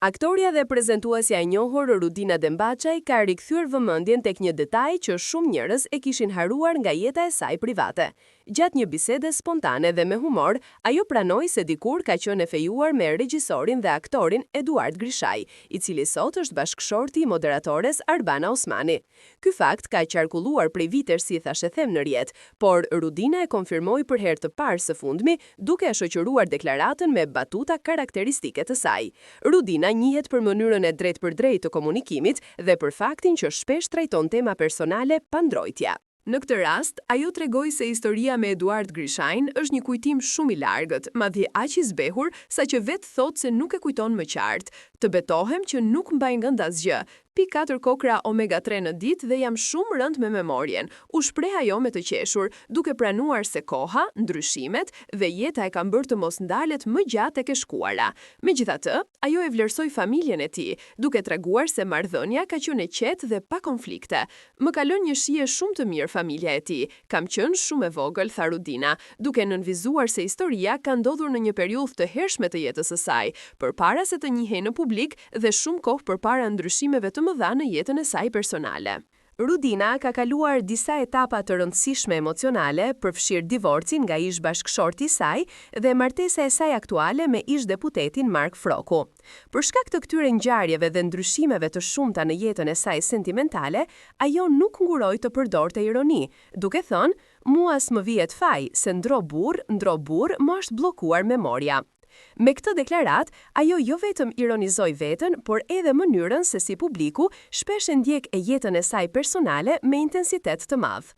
Aktoria dhe prezantuesja e njohur Rudina Dembaçaj ka rikthyer vëmendjen tek një detaj që shumë njerëz e kishin haruar nga jeta e saj private. Gjatë një bisede spontane dhe me humor, ajo pranoi se dikur ka qenë e fejuar me regjisorin dhe aktorin Eduard Grishaj, i cili sot është bashkëshorti i moderatores Arbana Osmani. Ky fakt ka qarkulluar prej vitesh, si thashë them në rjet, por Rudina e konfirmoi për herë të parë së fundmi duke e shoqëruar deklaratën me batuta karakteristike të saj. Rudina njihet për mënyrën e drejtë për drejtë të komunikimit dhe për faktin që shpesh trajton tema personale pa ndrojtja. Në këtë rast, ajo tregoi se historia me Eduard Grishajn është një kujtim shumë i largët, madje aq i zbehur sa që vetë thotë se nuk e kujton më qartë. Të betohem që nuk mbaj mend asgjë. Pi 4 kokra omega-3 në ditë dhe jam shumë rënd me memorien, u shpreh ajo me të qeshur, duke pranuar se koha, ndryshimet dhe jeta e kanë bërë të mos ndalet më gjatë tek e shkuara. Megjithatë, ajo e vlerësoi familjen e tij, duke treguar se marrëdhënia ka qenë e qetë dhe pa konflikte. Më ka lënë një shije shumë të mirë familja e tij. Kam qenë shumë e vogël, tha Rudina, duke nënvizuar se historia ka ndodhur në një periudhë të hershme të jetës së saj, përpara se të njihej në publik dhe shumë kohë përpara ndryshimeve të mëdha në jetën e saj personale. Rudina ka kaluar disa etapa të rëndësishme emocionale, përfshirë divorcin nga ish bashkëshorti i saj dhe martesa e saj aktuale me ish deputetin Mark Froku. Për shkak të këtyre ngjarjeve dhe ndryshimeve të shumta në jetën e saj sentimentale, ajo nuk nguroi të përdorte ironi, duke thënë: "Mua s'më vihet faj, se ndro burr, më është bllokuar memoria." Me këtë deklarat, ajo jo vetëm ironizoi veten, por edhe mënyrën se si publiku shpesh e ndjek e jetën e saj personale me intensitet të madh.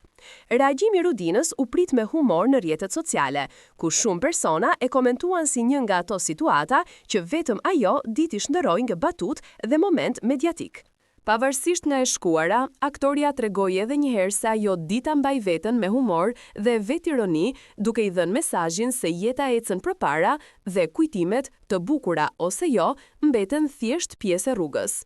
Reagjimi i Rudinës u prit me humor në rrjetet sociale, ku shumë persona e komentuan si një nga ato situata që vetëm ajo diti shndërroi nga batut dhe moment mediatik. Pavarësisht nga e shkuara, aktoria tregoi edhe një herë se ajo dita mbaj veten me humor dhe vetironi, duke i dhënë mesazhin se jeta ecën përpara dhe kujtimet, të bukura ose jo, mbeten thjesht pjesë e rrugës.